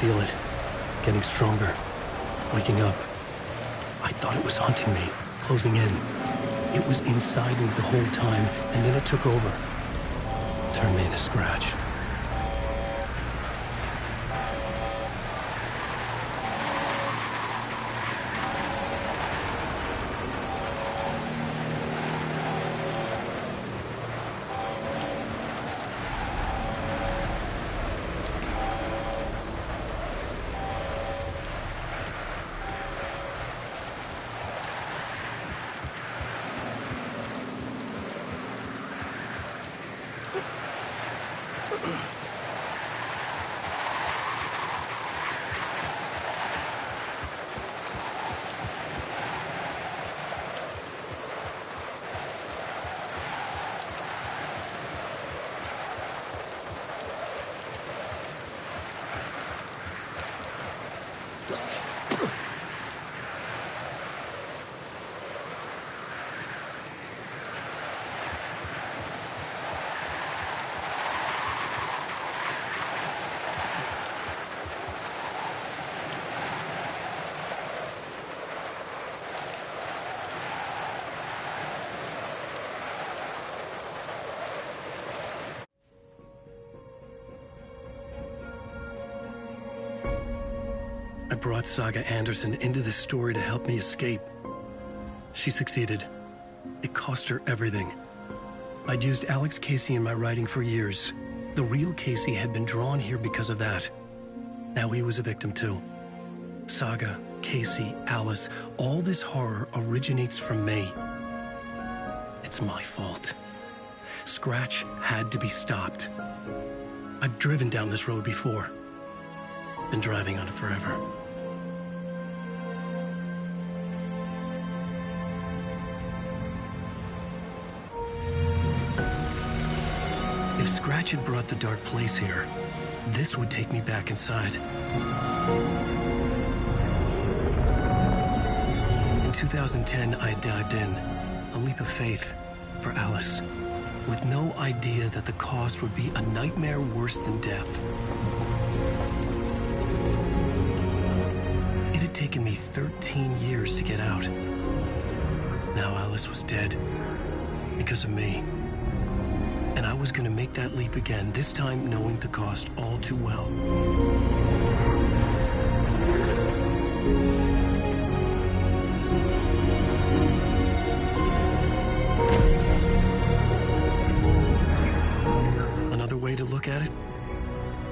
Feel it, getting stronger, waking up. I thought it was haunting me, closing in. It was inside me the whole time, and then it took over. Turned me into scratch. I brought Saga Anderson into this story to help me escape. She succeeded. It cost her everything. I'd used Alex Casey in my writing for years. The real Casey had been drawn here because of that. Now he was a victim too. Saga, Casey, Alice, all this horror originates from me. It's my fault. Scratch had to be stopped. I've driven down this road before. Been driving on it forever. If Scratch had brought the dark place here, this would take me back inside. In 2010, I dived in, a leap of faith for Alice, with no idea that the cost would be a nightmare worse than death. It had taken me 13 years to get out. Now Alice was dead, because of me. And I was gonna make that leap again, this time knowing the cost all too well. Another way to look at it,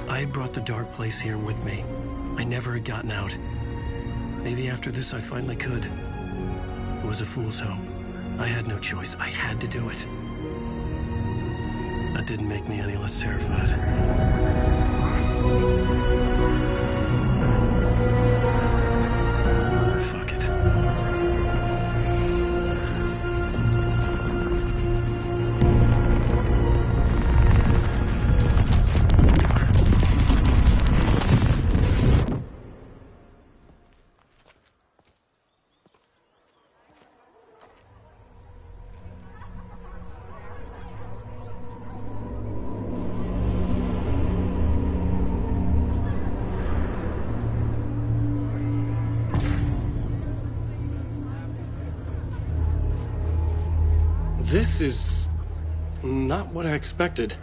I had brought the dark place here with me. I never had gotten out. Maybe after this I finally could. It was a fool's hope. I had no choice. I had to do it. That didn't make me any less terrified. Fuck it. This is not what I expected.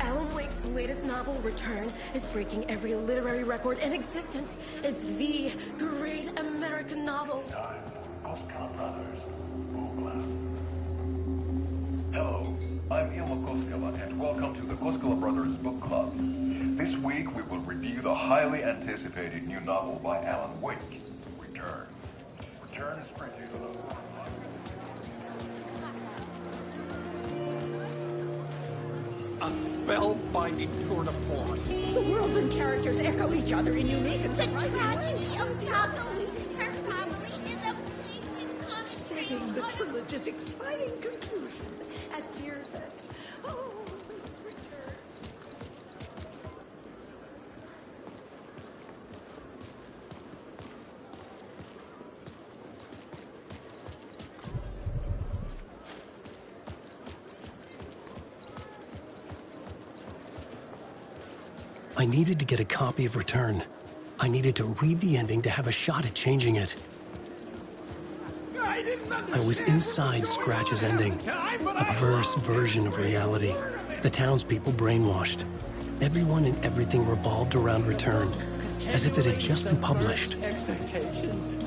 Alan Wake's latest novel, Return, is breaking every literary record in existence. It's the great American novel. Time, Koskela Brothers, Book Club. Hello, I'm Ilmo Koskela, and welcome to the Koskela Brothers Book Club. This week, we will review the highly anticipated new novel by Alan Wake, Return. Return is produced. A spellbinding tour de force. The worlds and characters echo each other in unique and The surprising tragedy ways. of Saga losing her family is a blazing conflict. Setting the trilogy's exciting conclusion at Deerfest. Oh, Wake's return. I needed to get a copy of Return. I needed to read the ending to have a shot at changing it. I was inside Scratch's ending, a perverse version of reality. The townspeople brainwashed. Everyone and everything revolved around Return, as if it had just been published. Expectations.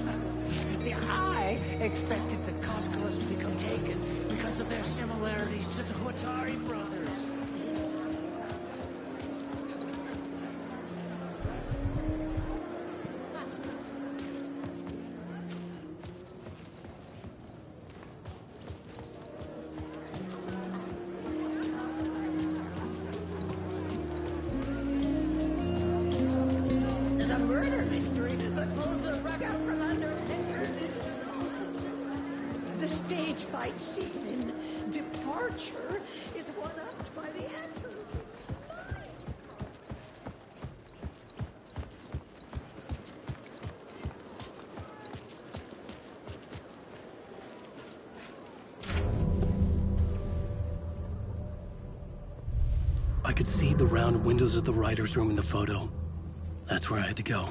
See, I expected the Koskelas to become taken because of their similarities to the Huatari brothers. There's a murder mystery that pulls the rug out from under it. The stage fight scene in Departure is one-upped by the answer. I could see the round windows of the writer's room in the photo. That's where I had to go,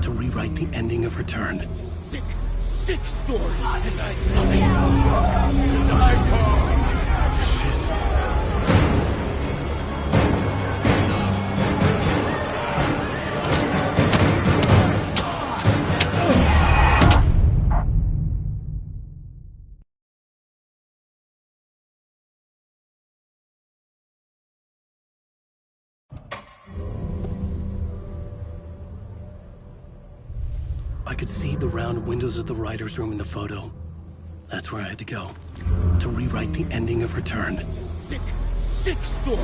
to rewrite the ending of Return. Sick, sick story. Shit. I could see the round windows of the writer's room in the photo. That's where I had to go. To rewrite the ending of Return. It's a sick, sick story.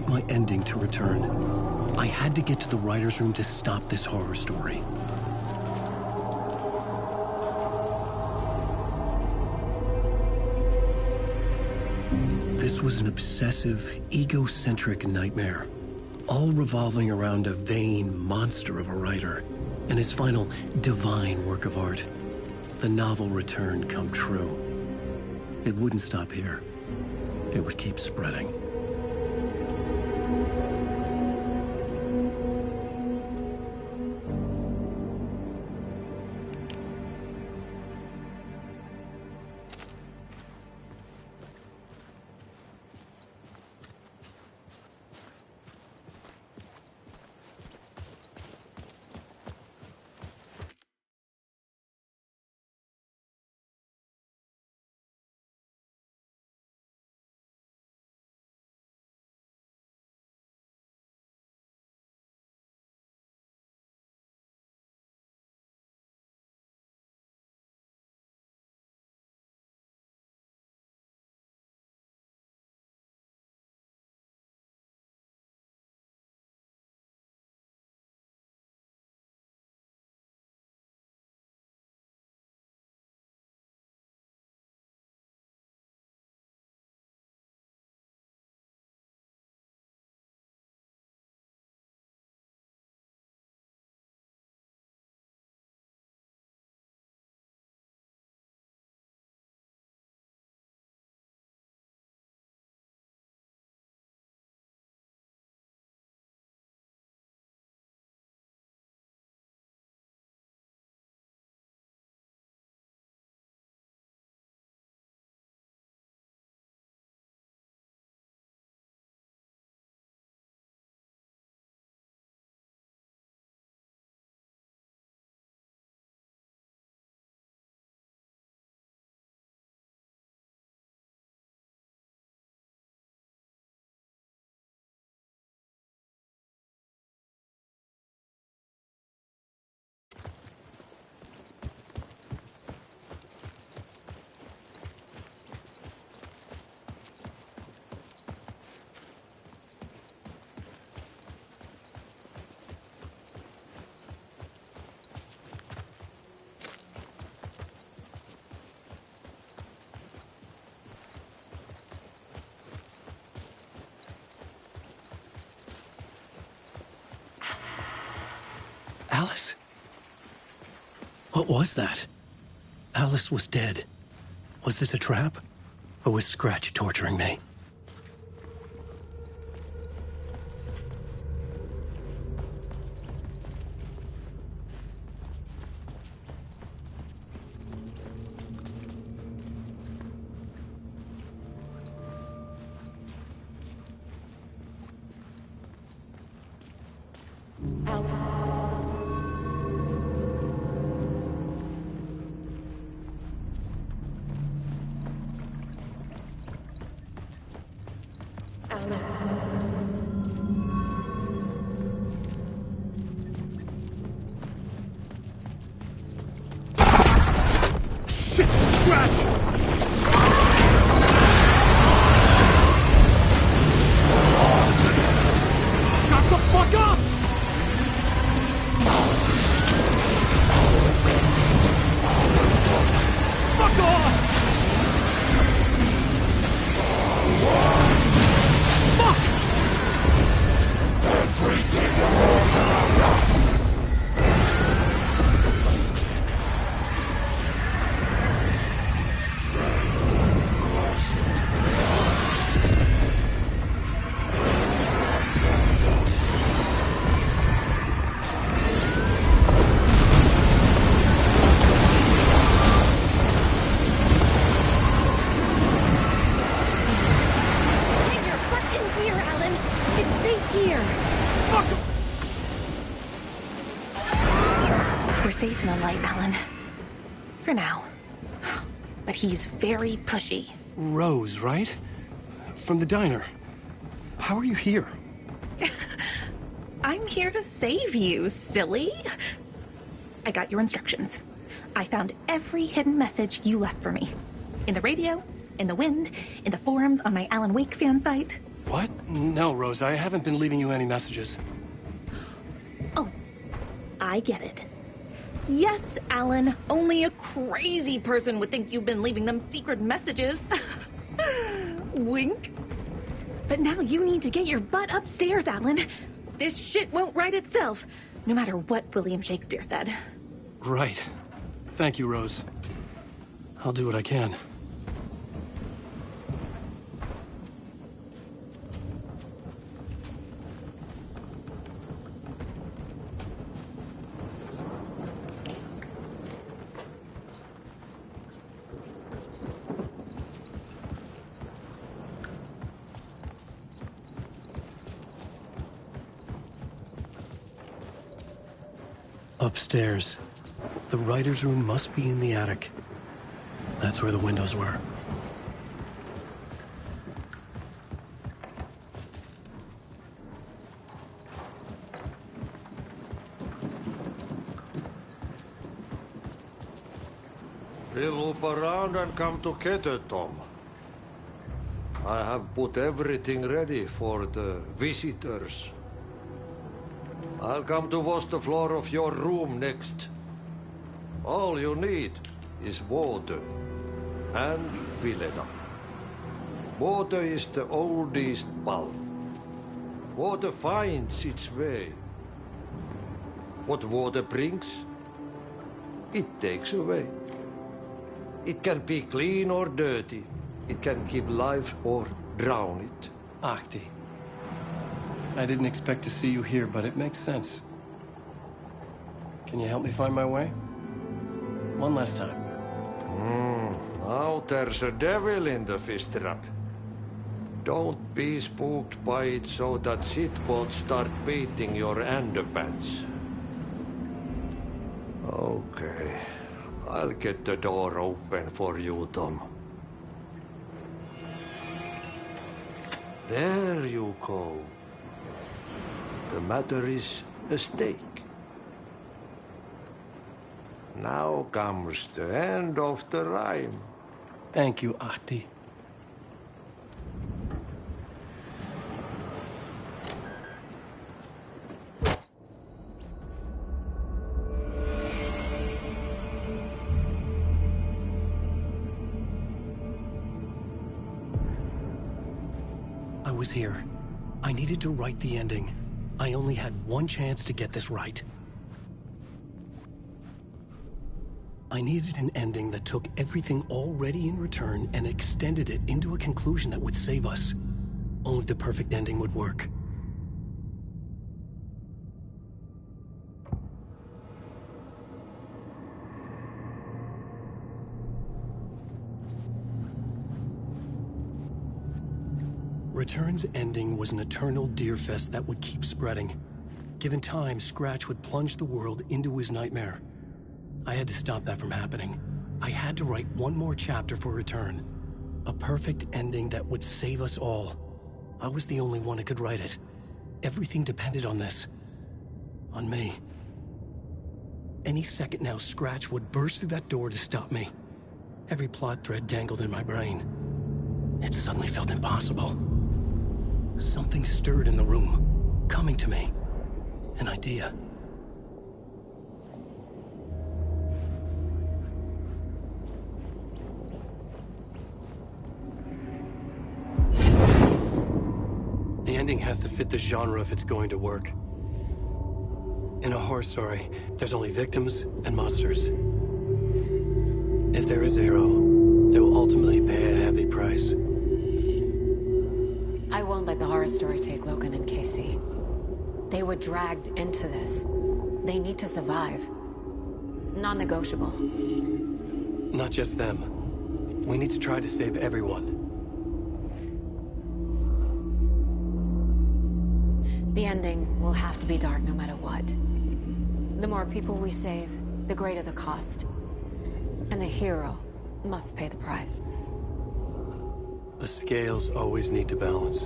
My ending to Return. I had to get to the writer's room to stop this horror story. This was an obsessive, egocentric nightmare, all revolving around a vain monster of a writer and his final divine work of art, the novel Return come true. It wouldn't stop here. It would keep spreading. Alice? What was that? Alice was dead. Was this a trap? Or was Scratch torturing me? We're safe in the light, Alan. For now. But he's very pushy. Rose, right? From the diner. How are you here? I'm here to save you, silly. I got your instructions. I found every hidden message you left for me. In the radio, in the wind, in the forums on my Alan Wake fan site. What? No, Rose, I haven't been leaving you any messages. Oh, I get it. Yes, Alan, only a crazy person would think you've been leaving them secret messages. Wink. But now you need to get your butt upstairs, Alan. This shit won't right itself, no matter what William Shakespeare said. Right. Thank you, Rose. I'll do what I can. Upstairs. The writer's room must be in the attic. That's where the windows were. We'll loop around and come together, Tom. I have put everything ready for the visitors. I'll come to wash the floor of your room next. All you need is water and Vilena. Water is the oldest bulb. Water finds its way. What water brings, it takes away. It can be clean or dirty. It can give life or drown it. Ahti. I didn't expect to see you here, but it makes sense. Can you help me find my way? One last time. Now there's a devil in the fish trap. Don't be spooked by it so that shit won't start beating your underpants. Okay. I'll get the door open for you, Tom. There you go. The matter is a stake. Now comes the end of the rhyme. Thank you, Ahti. I was here. I needed to write the ending. I only had one chance to get this right. I needed an ending that took everything already in return and extended it into a conclusion that would save us. Only the perfect ending would work. Return's ending was an eternal Deerfest that would keep spreading. Given time, Scratch would plunge the world into his nightmare. I had to stop that from happening. I had to write one more chapter for Return. A perfect ending that would save us all. I was the only one who could write it. Everything depended on this. On me. Any second now, Scratch would burst through that door to stop me. Every plot thread dangled in my brain. It suddenly felt impossible. Something stirred in the room, coming to me. An idea. The ending has to fit the genre if it's going to work. In a horror story, there's only victims and monsters. If there is a hero, they will ultimately pay a heavy price. I won't let the horror story take Logan and Casey. They were dragged into this. They need to survive. Non-negotiable. Not just them. We need to try to save everyone. The ending will have to be dark no matter what. The more people we save, the greater the cost. And the hero must pay the price. The scales always need to balance.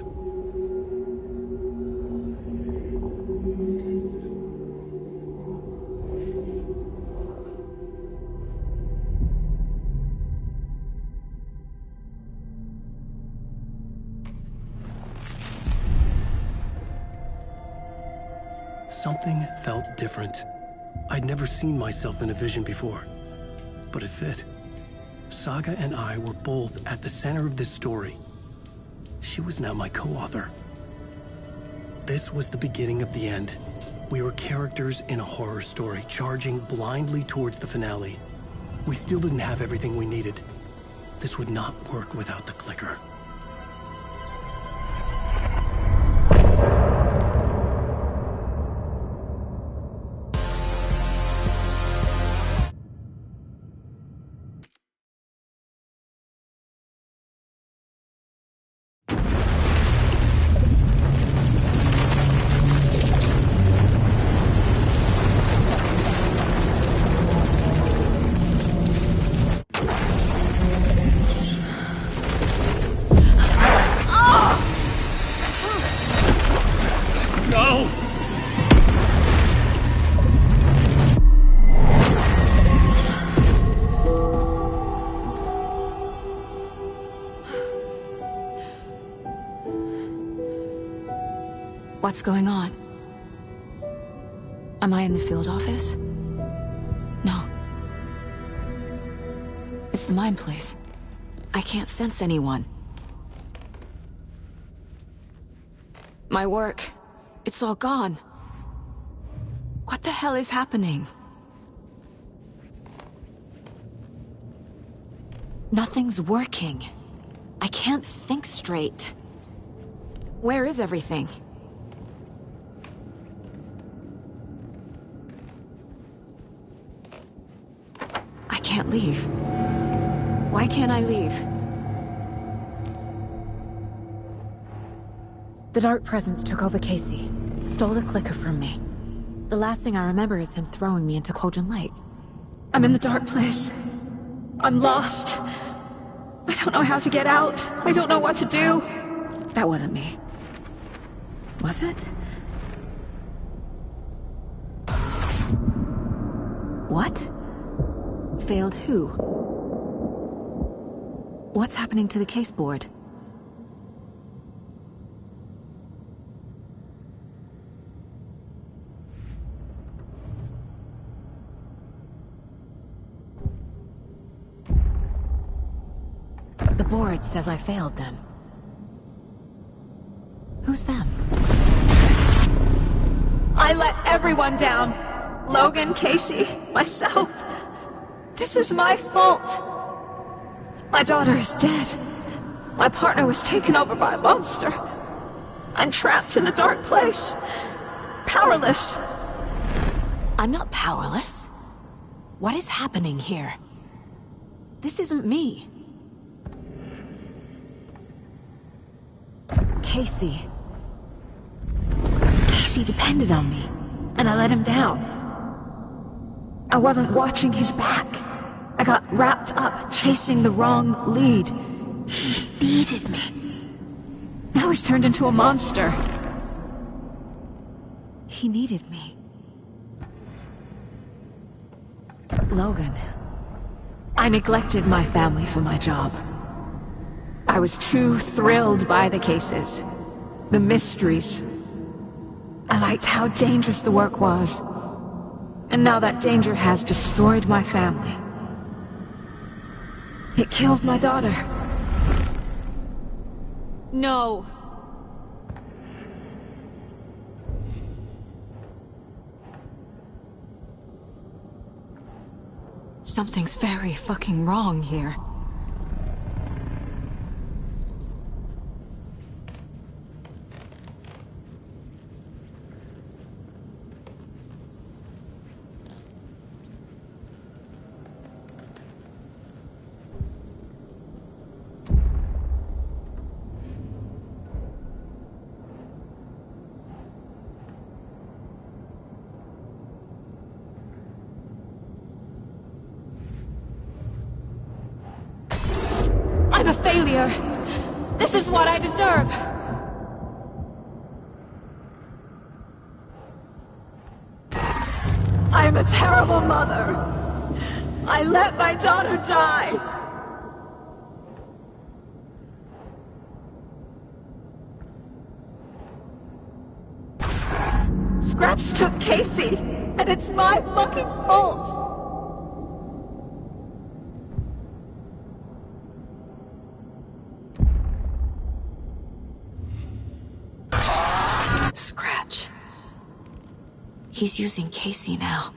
Something felt different. I'd never seen myself in a vision before, but it fit. Saga and I were both at the center of this story. She was now my co-author. This was the beginning of the end. We were characters in a horror story, charging blindly towards the finale. We still didn't have everything we needed. This would not work without the clicker. What's going on? Am I in the field office? No. It's the mine place. I can't sense anyone. My work, it's all gone. What the hell is happening? Nothing's working. I can't think straight. Where is everything? I can't leave. Why can't I leave? The Dark Presence took over Casey, stole the clicker from me. The last thing I remember is him throwing me into Cauldron Lake. I'm in the dark place. I'm lost. I don't know how to get out. I don't know what to do. That wasn't me. Was it? What? Failed who? What's happening to the case board? The board says I failed them. Who's them? I let everyone down. Logan, Casey, myself. This is my fault. My daughter is dead. My partner was taken over by a monster. I'm trapped in the dark place. Powerless. I'm not powerless. What is happening here? This isn't me. Casey. Casey depended on me, and I let him down. I wasn't watching his back. I got wrapped up chasing the wrong lead. He needed me. Now he's turned into a monster. He needed me. Logan. I neglected my family for my job. I was too thrilled by the cases, the mysteries. I liked how dangerous the work was. And now that danger has destroyed my family. It killed my daughter. No. Something's very fucking wrong here. I'm a failure. This is what I deserve. I am a terrible mother. I let my daughter die. Scratch took Casey, and it's my fucking fault. Scratch. He's using Casey now.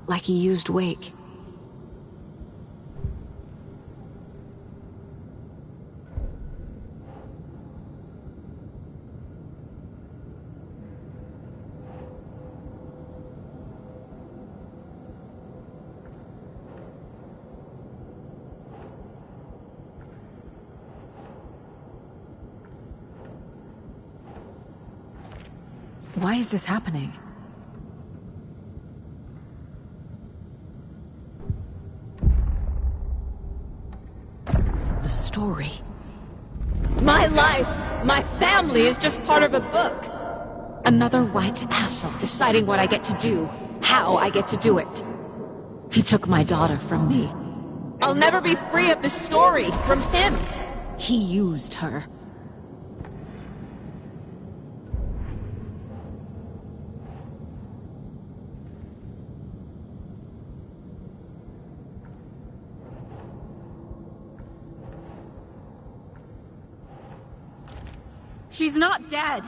Like he used Wake. Why is this happening? The story. My life, my family is just part of a book. Another white asshole deciding what I get to do, how I get to do it. He took my daughter from me. I'll never be free of this story from him. He used her. She's not dead.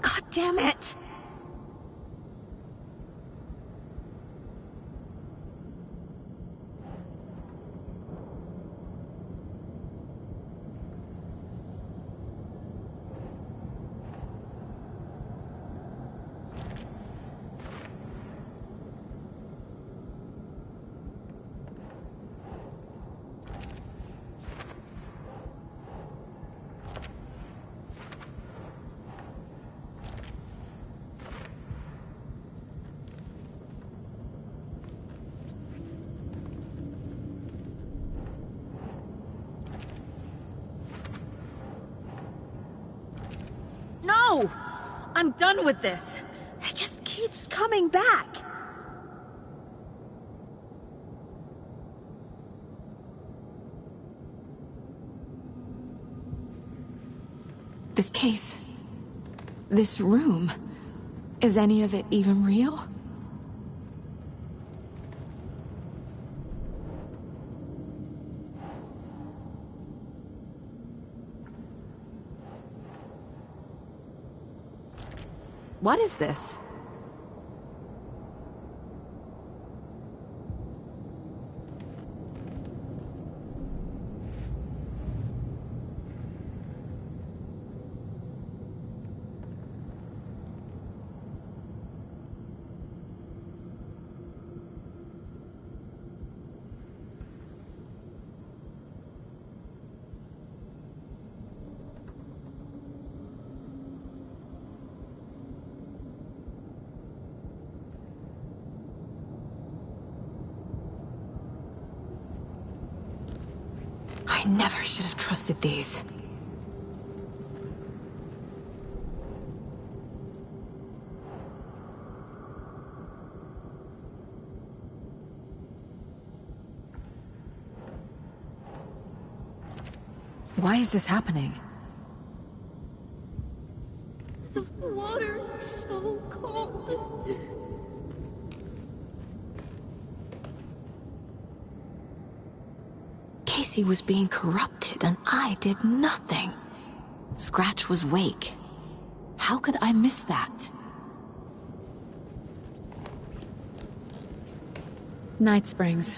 God damn it. No! I'm done with this. It just keeps coming back. This case. This room. Is any of it even real? What is this? I never should have trusted these. Why is this happening? The water is so cold. Casey was being corrupted and I did nothing. Scratch was Wake. How could I miss that? Night Springs.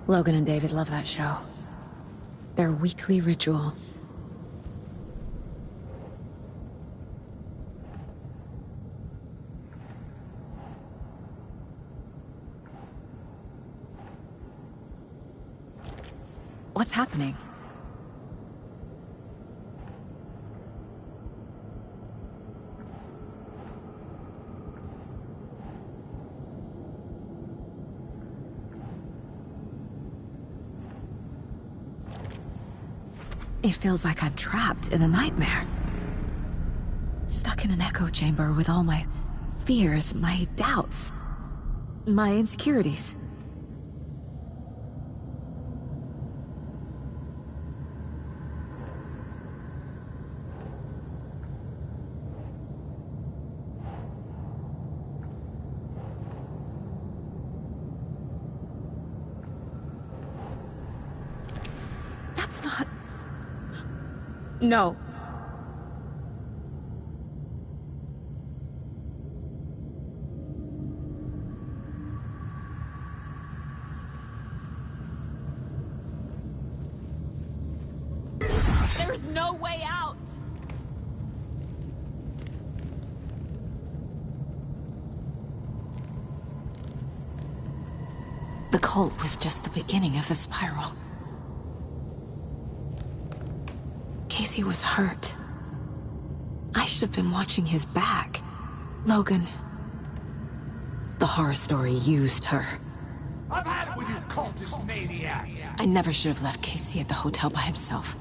Logan and David love that show. Their weekly ritual. What's happening? It feels like I'm trapped in a nightmare. Stuck in an echo chamber with all my fears, my doubts, my insecurities. That's not... No. There's no way out! The cult was just the beginning of the spiral. Casey was hurt. I should have been watching his back. Logan. The horror story used her. I've had it with you cultist maniacs! I never should have left Casey at the hotel by himself.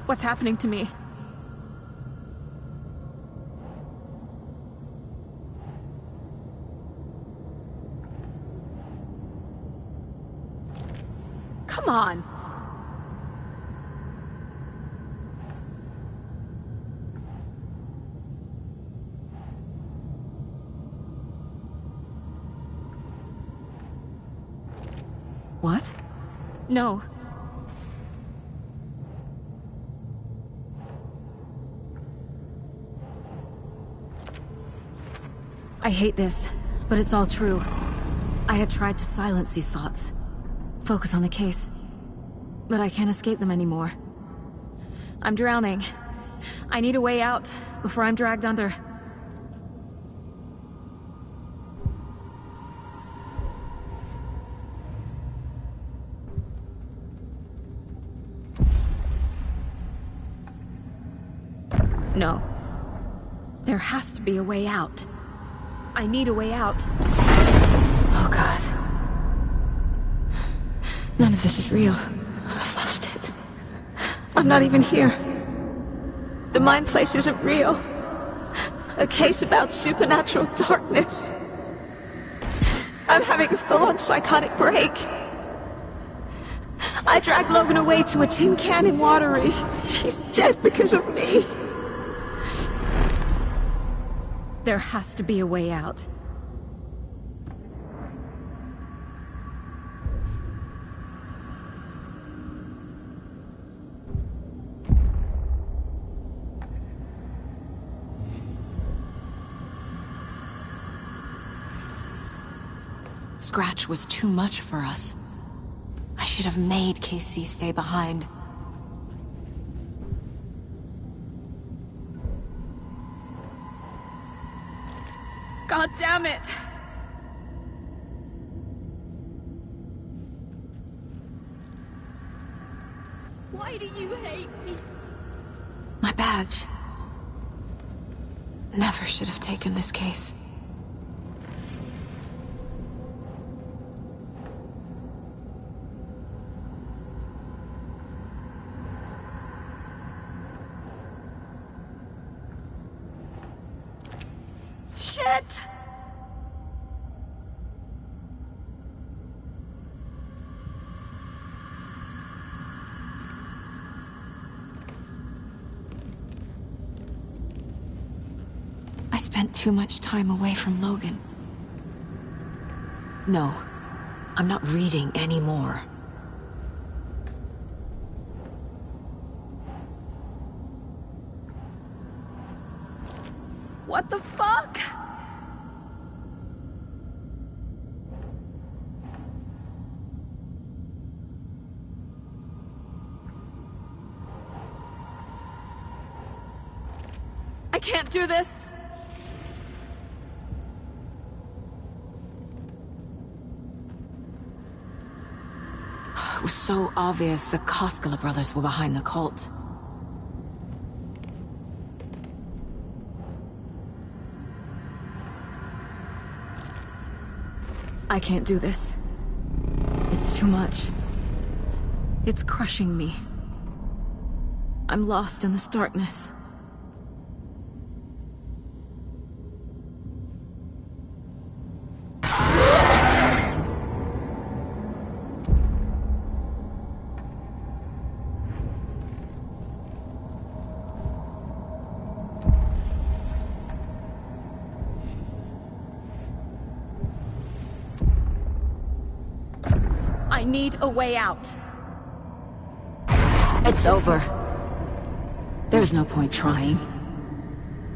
What's happening to me? Come on! What? No. I hate this, but it's all true. I had tried to silence these thoughts. Focus on the case. But I can't escape them anymore. I'm drowning. I need a way out before I'm dragged under. No. There has to be a way out. I need a way out. Oh God. None of this is real. I've lost it. I'm not even here. The mind place isn't real. A case about supernatural darkness. I'm having a full-on psychotic break. I dragged Logan away to a tin can in Watery. She's dead because of me. There has to be a way out. Scratch was too much for us. I should have made Casey stay behind. God damn it! Why do you hate me? My badge. Never should have taken this case. Shit! I spent too much time away from Logan. No, I'm not reading anymore. What the fuck? I can't do this. It was so obvious the Koskela brothers were behind the cult. I can't do this. It's too much. It's crushing me. I'm lost in this darkness. I need a way out. It's over. There's no point trying.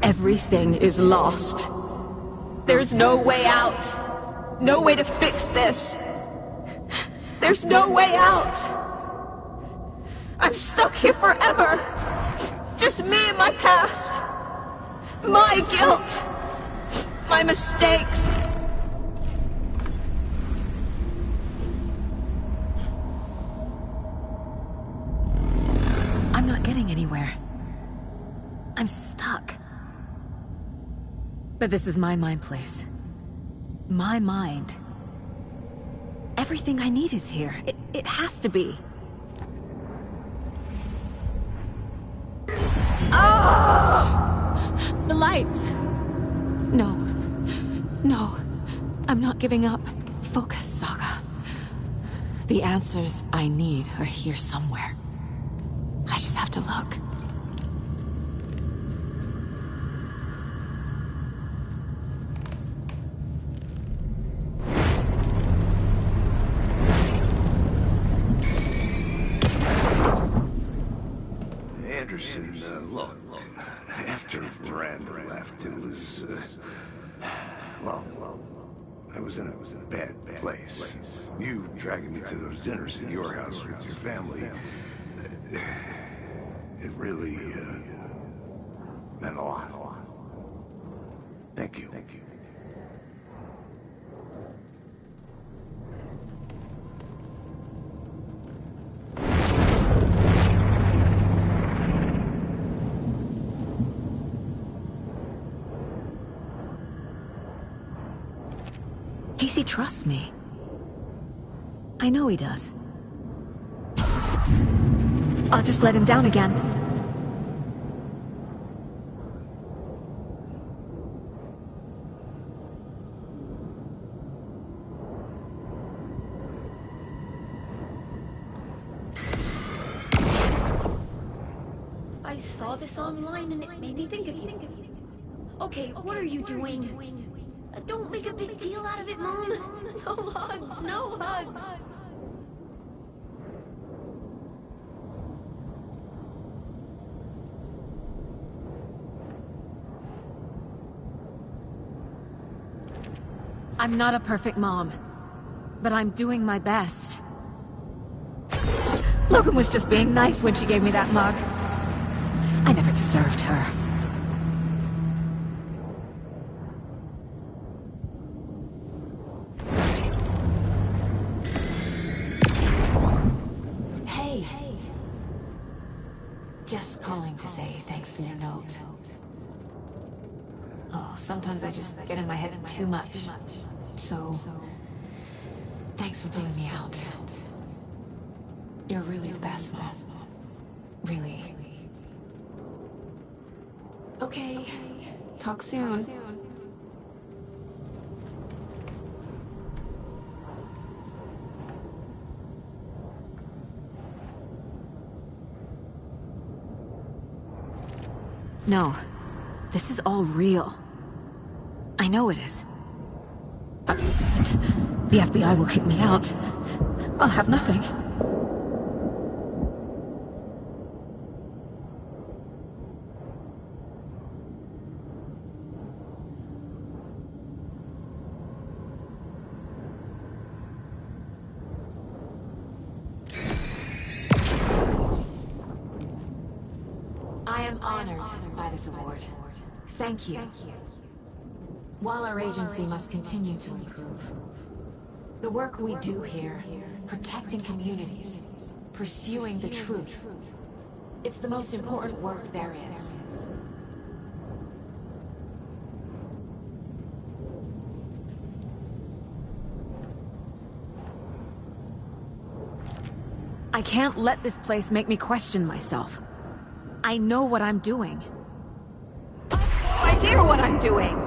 Everything is lost. There's no way out. No way to fix this. There's no way out. I'm stuck here forever. Just me and my past. My guilt. My mistakes. I'm not getting anywhere. I'm stuck. But this is my mind place. My mind. Everything I need is here. It has to be. Oh! The lights! No. No. I'm not giving up. Focus, Saga. The answers I need are here somewhere. I just have to look. Anderson, look, after Miranda left, it was, well, I was in a bad place. You dragging me to those dinners at your house with your family, it really, meant a lot. Thank you. Casey trusts me. I know he does. I'll just let him down again. I saw this online and it made me think of you. Okay, what are you doing? Don't make a big deal out of it, Mom. No hugs, no hugs. I'm not a perfect mom, but I'm doing my best. Logan was just being nice when she gave me that mug. I never deserved her. Hey. Just calling to say thanks for your note. Oh, sometimes I just get in my head too much. So, thanks for pulling me out. You're really the best, Mom. Really. Okay. Talk soon. No. This is all real. I know it is. The FBI will kick me out. I'll have nothing. I am honored by this award. Thank you. While our agency must continue to improve, the work we do here, protecting communities, pursuing the truth, it's the most important work there is. I can't let this place make me question myself. I know what I'm doing. I have no idea what I'm doing!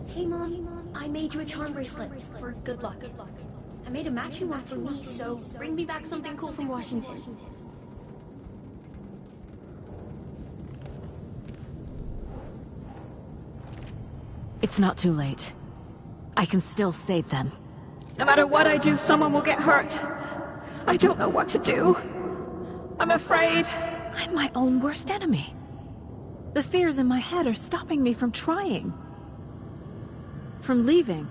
Hey, Mom. I made you a charm bracelet for good luck. I made a matching one for me, so bring me back something cool from Washington. It's not too late. I can still save them. No matter what I do, someone will get hurt. I don't know what to do. I'm afraid I'm my own worst enemy. The fears in my head are stopping me from trying. From leaving.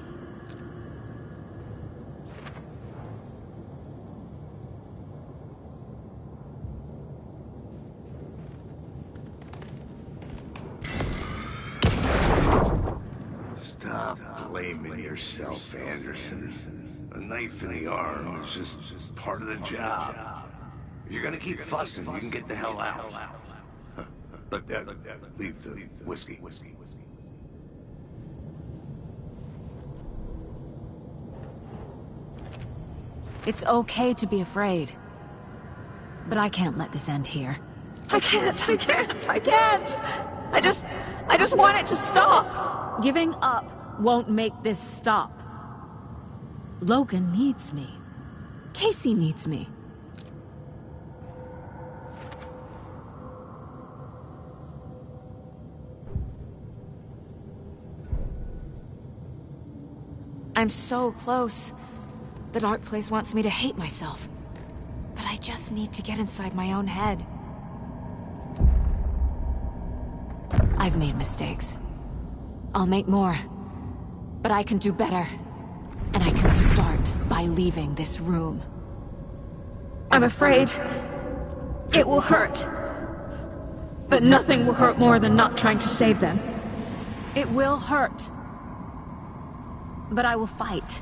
Stop blaming yourself, Anderson. A knife in the arm is just part of the job. If you're gonna keep fussing, you can get the hell out. But leave the whiskey. It's okay to be afraid. But I can't let this end here. I can't! I just want it to stop! Giving up won't make this stop. Logan needs me. Casey needs me. I'm so close. The dark place wants me to hate myself. But I just need to get inside my own head. I've made mistakes. I'll make more. But I can do better. And I can start by leaving this room. I'm afraid it will hurt. But nothing will hurt more than not trying to save them. It will hurt. But I will fight.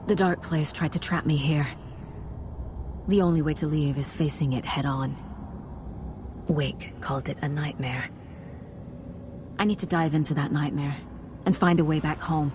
The dark place tried to trap me here. The only way to leave is facing it head-on. Wake called it a nightmare. I need to dive into that nightmare and find a way back home.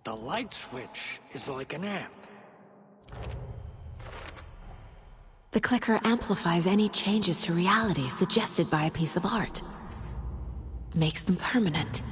The light switch is like an amp. The clicker amplifies any changes to reality suggested by a piece of art. Makes them permanent.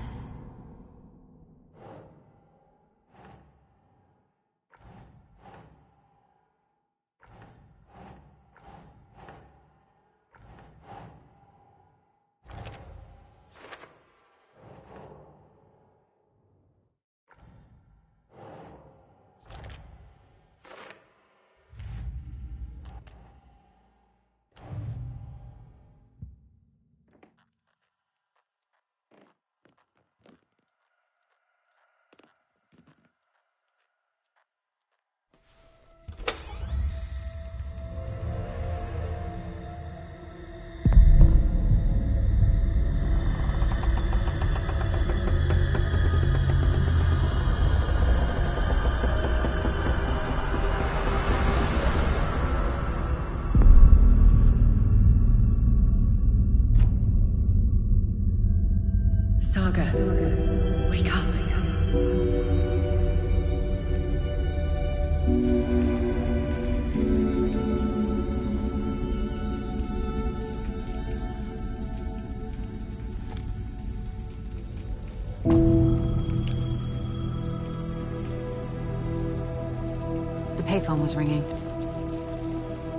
payphone was ringing.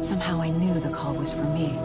Somehow I knew the call was for me.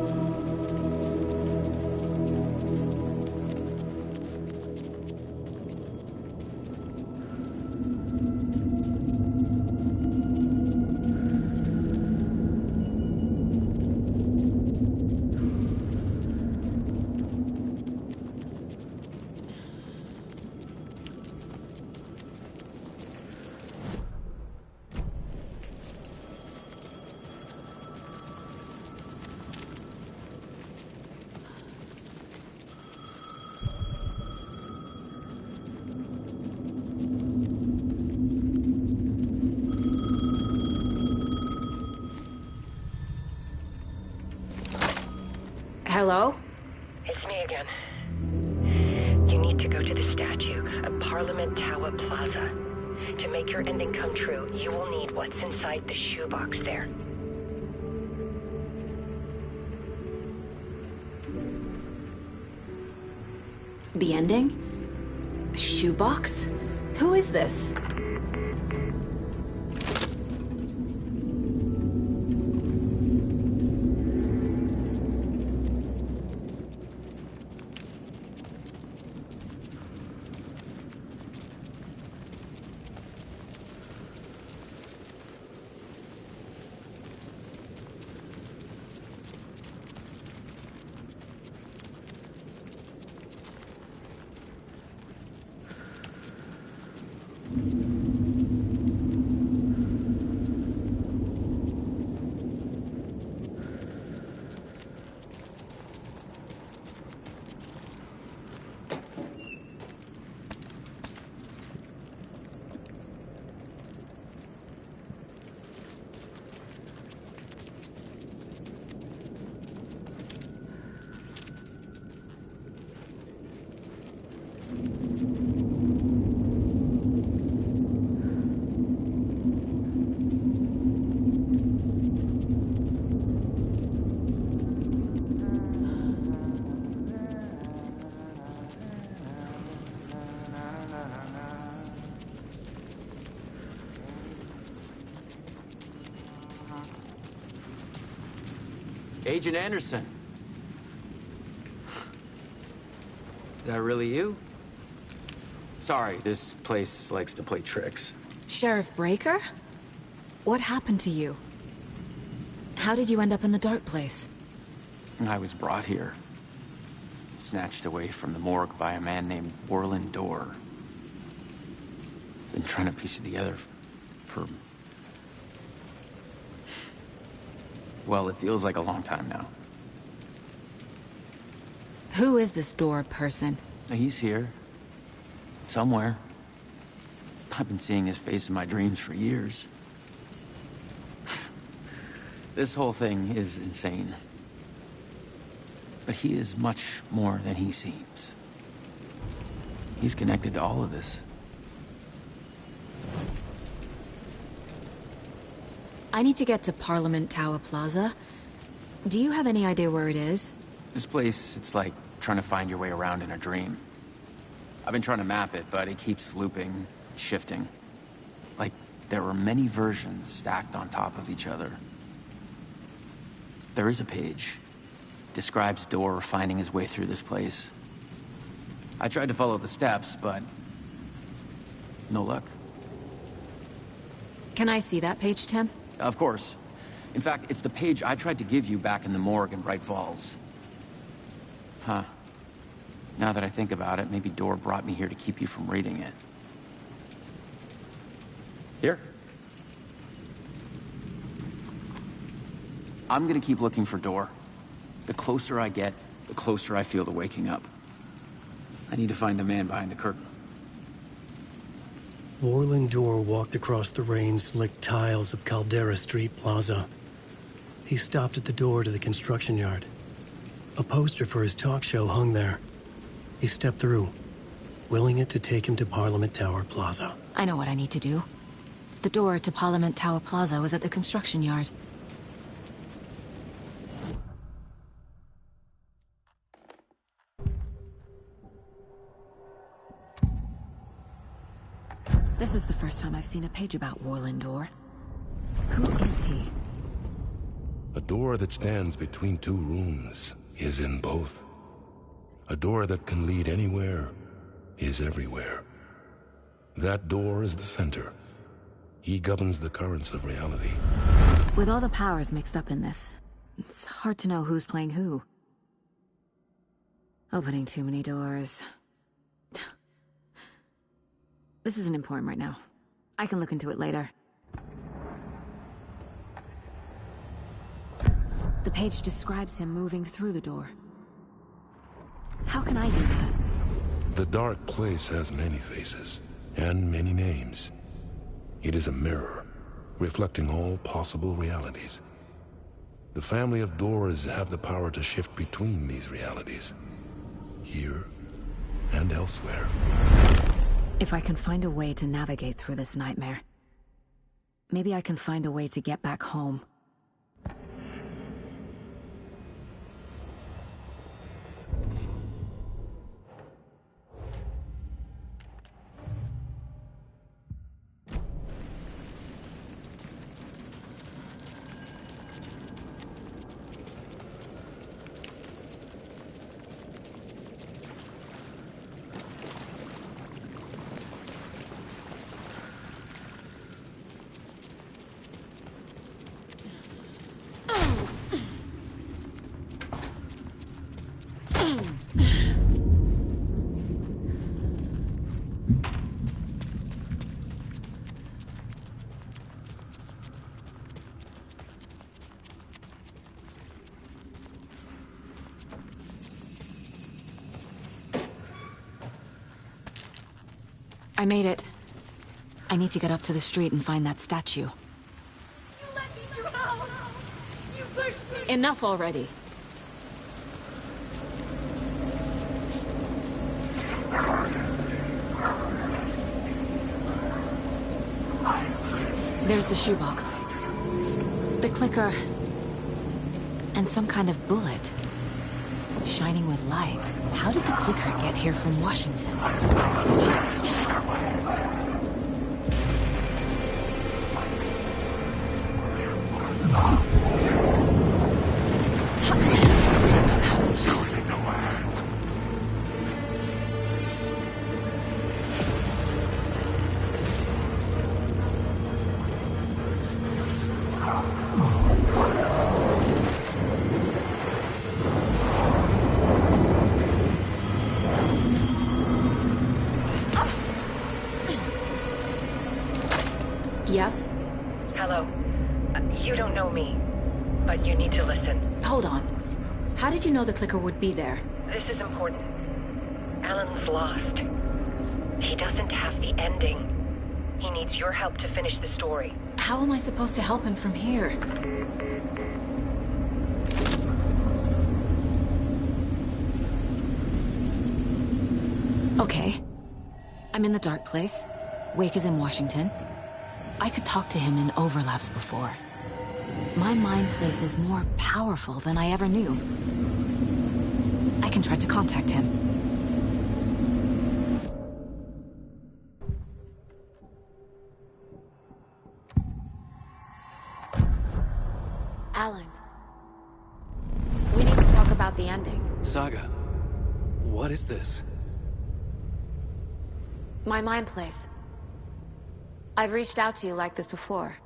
Hello? It's me again. You need to go to the statue at Parliament Tower Plaza. To make your ending come true, you will need what's inside the shoebox there. The ending? A shoebox? Who is this? Agent Anderson. Is that really you? Sorry, this place likes to play tricks. Sheriff Breaker? What happened to you? How did you end up in the dark place? I was brought here. Snatched away from the morgue by a man named Warlin Dorr. Been trying to piece it together for... well, it feels like a long time now. Who is this Dorr person? He's here. Somewhere. I've been seeing his face in my dreams for years. This whole thing is insane. But he is much more than he seems. He's connected to all of this. I need to get to Parliament Tower Plaza. Do you have any idea where it is? This place, it's like trying to find your way around in a dream. I've been trying to map it, but it keeps looping, shifting. Like there were many versions stacked on top of each other. There is a page. Describes Dorr finding his way through this place. I tried to follow the steps, but no luck. Can I see that page, Tim? Of course. In fact, it's the page I tried to give you back in the morgue in Bright Falls. Huh. Now that I think about it, maybe Dorr brought me here to keep you from reading it. Here. I'm gonna keep looking for Dorr. The closer I get, the closer I feel to waking up. I need to find the man behind the curtain. Warlin Dorr walked across the rain-slicked tiles of Caldera Street Plaza. He stopped at the door to the construction yard. A poster for his talk show hung there. He stepped through, willing it to take him to Parliament Tower Plaza. I know what I need to do. The door to Parliament Tower Plaza was at the construction yard. This is the first time I've seen a page about Warlin Dorr. Who is he? A door that stands between two rooms is in both. A door that can lead anywhere is everywhere. That door is the center. He governs the currents of reality. With all the powers mixed up in this, it's hard to know who's playing who. Opening too many doors. This isn't important right now. I can look into it later. The page describes him moving through the door. How can I do that? The dark place has many faces, and many names. It is a mirror, reflecting all possible realities. The family of doors have the power to shift between these realities, here and elsewhere. If I can find a way to navigate through this nightmare, maybe I can find a way to get back home. I made it. I need to get up to the street and find that statue. You let me drown! You pushed me! Enough already. There's the shoebox. The clicker. And some kind of bullet. Shining with light. How did the clicker get here from Washington? Yes? Hello. You don't know me, but you need to listen. Hold on. How did you know the clicker would be there? This is important. Alan's lost. He doesn't have the ending. He needs your help to finish the story. How am I supposed to help him from here? Okay. I'm in the dark place. Wake is in Washington. I could talk to him in overlaps before. My mind place is more powerful than I ever knew. I can try to contact him. Alan. We need to talk about the ending. Saga, what is this? My mind place. I've reached out to you like this before.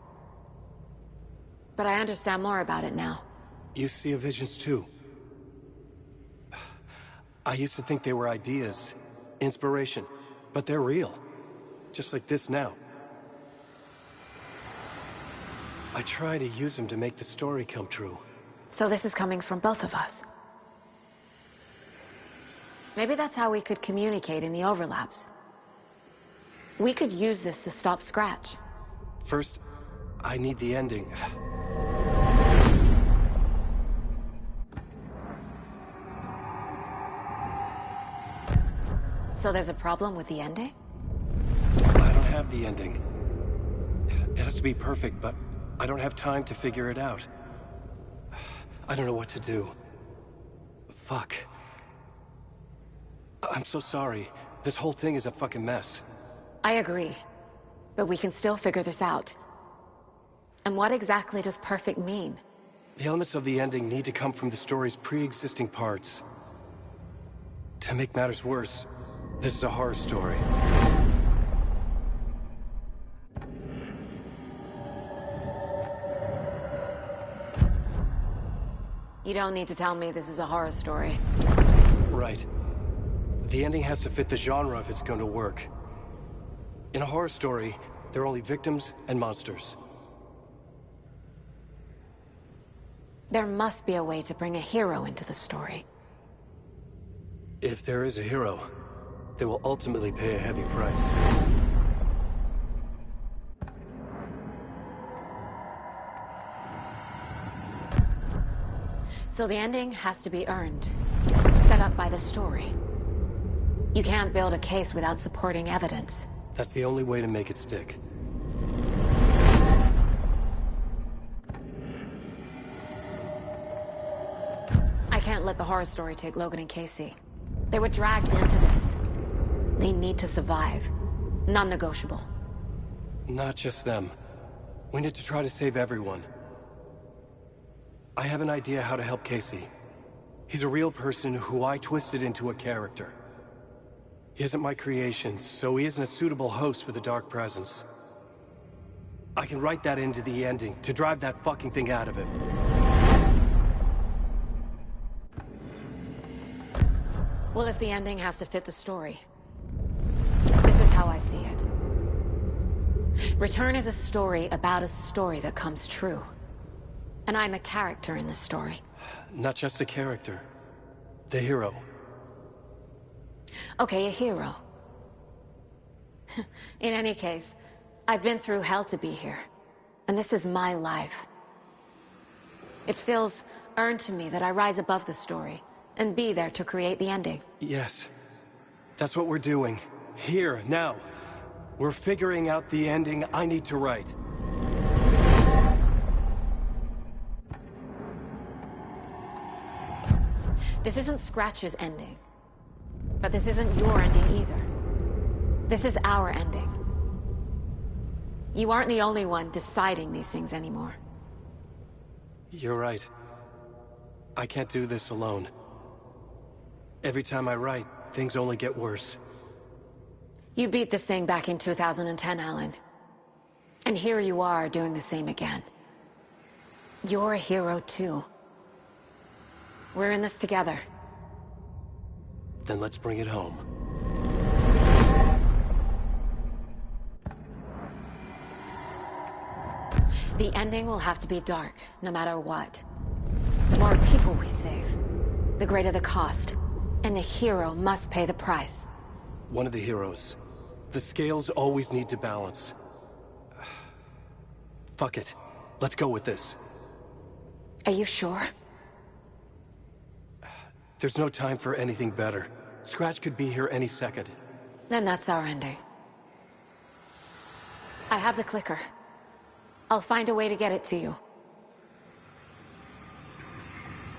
But I understand more about it now. You see visions too. I used to think they were ideas, inspiration, but they're real. Just like this now. I try to use them to make the story come true. So this is coming from both of us. Maybe that's how we could communicate in the overlaps. We could use this to stop Scratch. First, I need the ending. So there's a problem with the ending? I don't have the ending. It has to be perfect, but I don't have time to figure it out. I don't know what to do. Fuck. I'm so sorry. This whole thing is a fucking mess. I agree. But we can still figure this out. And what exactly does perfect mean? The elements of the ending need to come from the story's pre-existing parts. To make matters worse, this is a horror story. You don't need to tell me this is a horror story. Right. The ending has to fit the genre if it's going to work. In a horror story, there are only victims and monsters. There must be a way to bring a hero into the story. If there is a hero, they will ultimately pay a heavy price. So the ending has to be earned, set up by the story. You can't build a case without supporting evidence. That's the only way to make it stick. I can't let the horror story take Logan and Casey. They were dragged into this. They need to survive. Non-negotiable. Not just them. We need to try to save everyone. I have an idea how to help Casey. He's a real person who I twisted into a character. He isn't my creation, so he isn't a suitable host for the Dark Presence. I can write that into the ending to drive that fucking thing out of him. Well, if the ending has to fit the story, this is how I see it. Return is a story about a story that comes true. And I'm a character in this story. Not just a character. The hero. Okay, a hero. In any case, I've been through hell to be here. And this is my life. It feels earned to me that I rise above the story and be there to create the ending. Yes. That's what we're doing. Here, now. We're figuring out the ending I need to write. This isn't Scratch's ending. But this isn't your ending either. This is our ending. You aren't the only one deciding these things anymore. You're right. I can't do this alone. Every time I write, things only get worse. You beat this thing back in 2010, Alan. And here you are doing the same again. You're a hero too. We're in this together. Then let's bring it home. The ending will have to be dark, no matter what. The more people we save, the greater the cost. And the hero must pay the price. One of the heroes. The scales always need to balance. Fuck it. Let's go with this. Are you sure? There's no time for anything better. Scratch could be here any second. Then that's our ending. I have the clicker. I'll find a way to get it to you.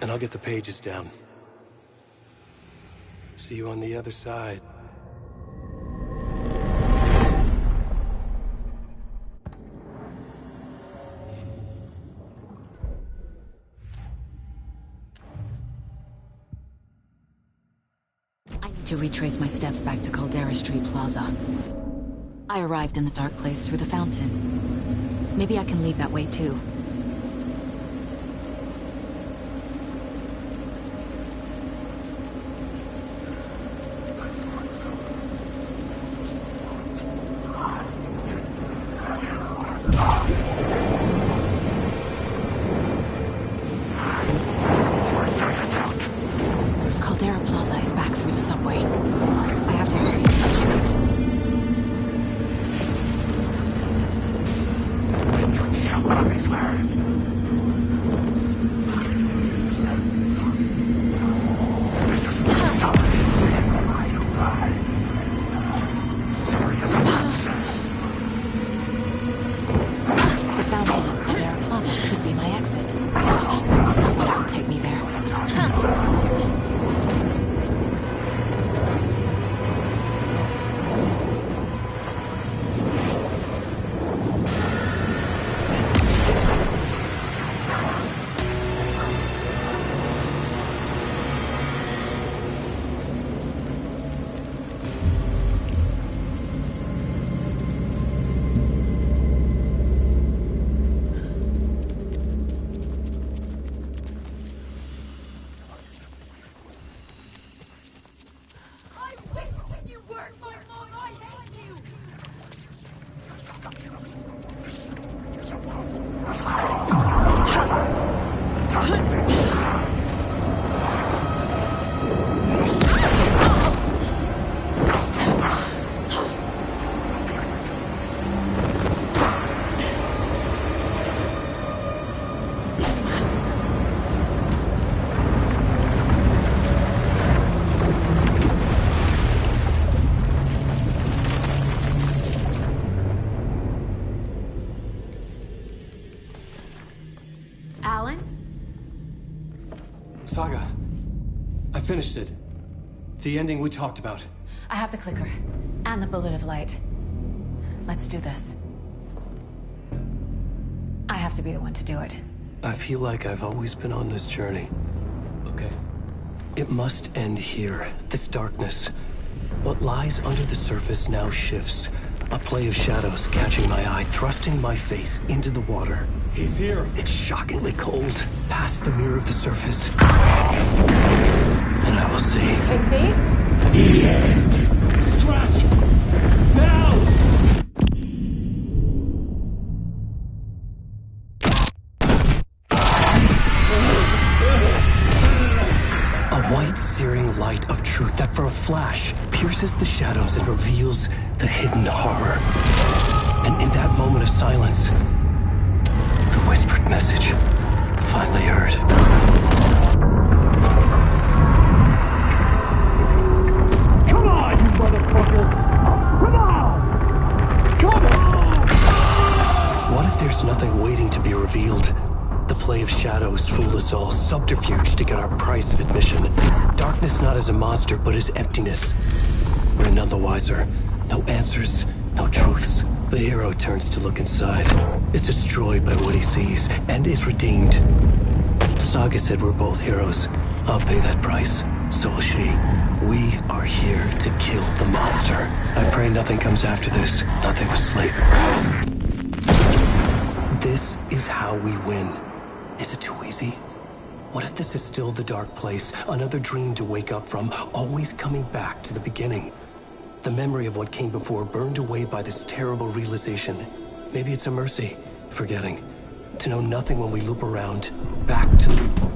And I'll get the pages down. See you on the other side. I need to retrace my steps back to Caldera Street Plaza. I arrived in the dark place through the fountain. Maybe I can leave that way too. Caldera Plaza is back through the subway. I have to hurry. Somebody's where Saga. I finished it. The ending we talked about. I have the clicker. And the bullet of light. Let's do this. I have to be the one to do it. I feel like I've always been on this journey. Okay. It must end here. This darkness. What lies under the surface now shifts. A play of shadows catching my eye, thrusting my face into the water. He's here. It's shockingly cold. Past the mirror of the surface. And I will see. Casey? The end. Scratch! Now! A white, searing light of truth that for a flash pierces the shadows and reveals the hidden horror. And in that moment of silence, the whispered message finally heard. Come on, you motherfucker! Come on! Come on! What if there's nothing waiting to be revealed? The play of shadows fool us all, subterfuge to get our price of admission. Darkness not as a monster, but as emptiness. We're none the wiser. No answers, no truths. The hero turns to look inside, is destroyed by what he sees, and is redeemed. Saga said we're both heroes. I'll pay that price. So will she. We are here to kill the monster. I pray nothing comes after this. Nothing but sleep. This is how we win. Is it too easy? What if this is still the dark place? Another dream to wake up from, always coming back to the beginning. The memory of what came before burned away by this terrible realization. Maybe it's a mercy, forgetting. To know nothing when we loop around, back to the...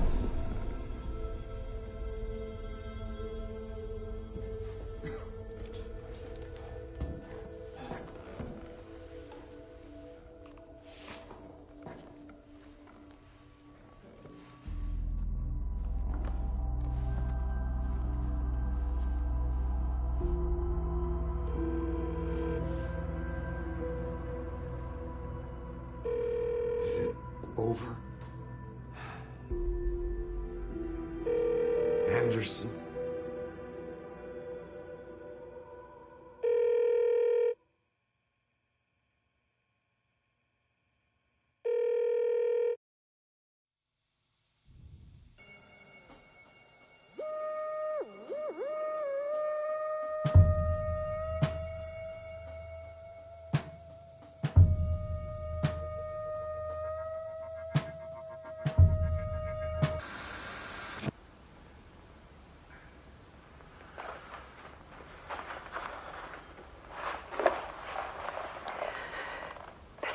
Is it over? Anderson?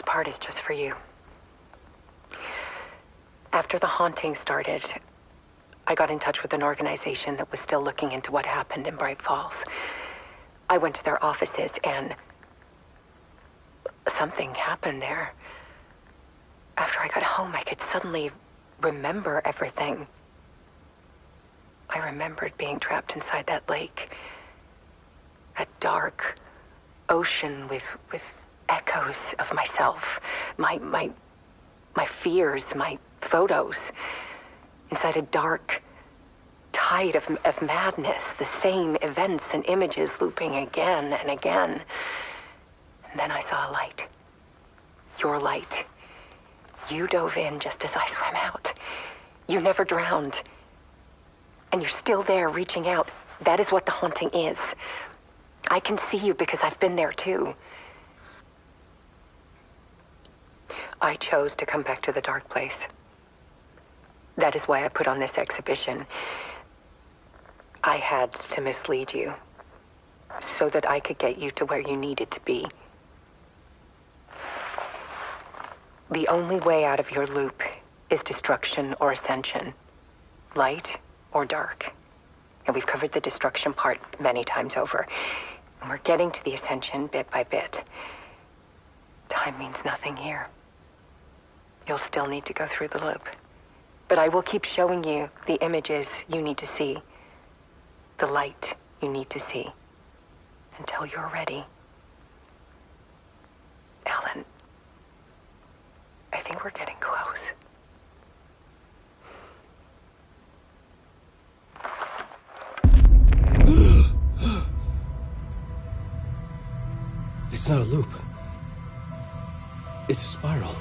Part is just for you. After the haunting started, I got in touch with an organization that was still looking into what happened in Bright Falls. I went to their offices and something happened there. After I got home, I could suddenly remember everything. I remembered being trapped inside that lake. A dark ocean with echoes of myself, my fears, my photos, inside a dark tide of madness, the same events and images looping again and again. And then I saw a light. Your light. You dove in just as I swam out. You never drowned. And you're still there reaching out. That is what the haunting is. I can see you because I've been there too. I chose to come back to the dark place. That is why I put on this exhibition. I had to mislead you, so that I could get you to where you needed to be. The only way out of your loop is destruction or ascension, light or dark. And we've covered the destruction part many times over, and we're getting to the ascension bit by bit. Time means nothing here. You'll still need to go through the loop. But I will keep showing you the images you need to see, the light you need to see, until you're ready. Ellen, I think we're getting close. It's not a loop. It's a spiral.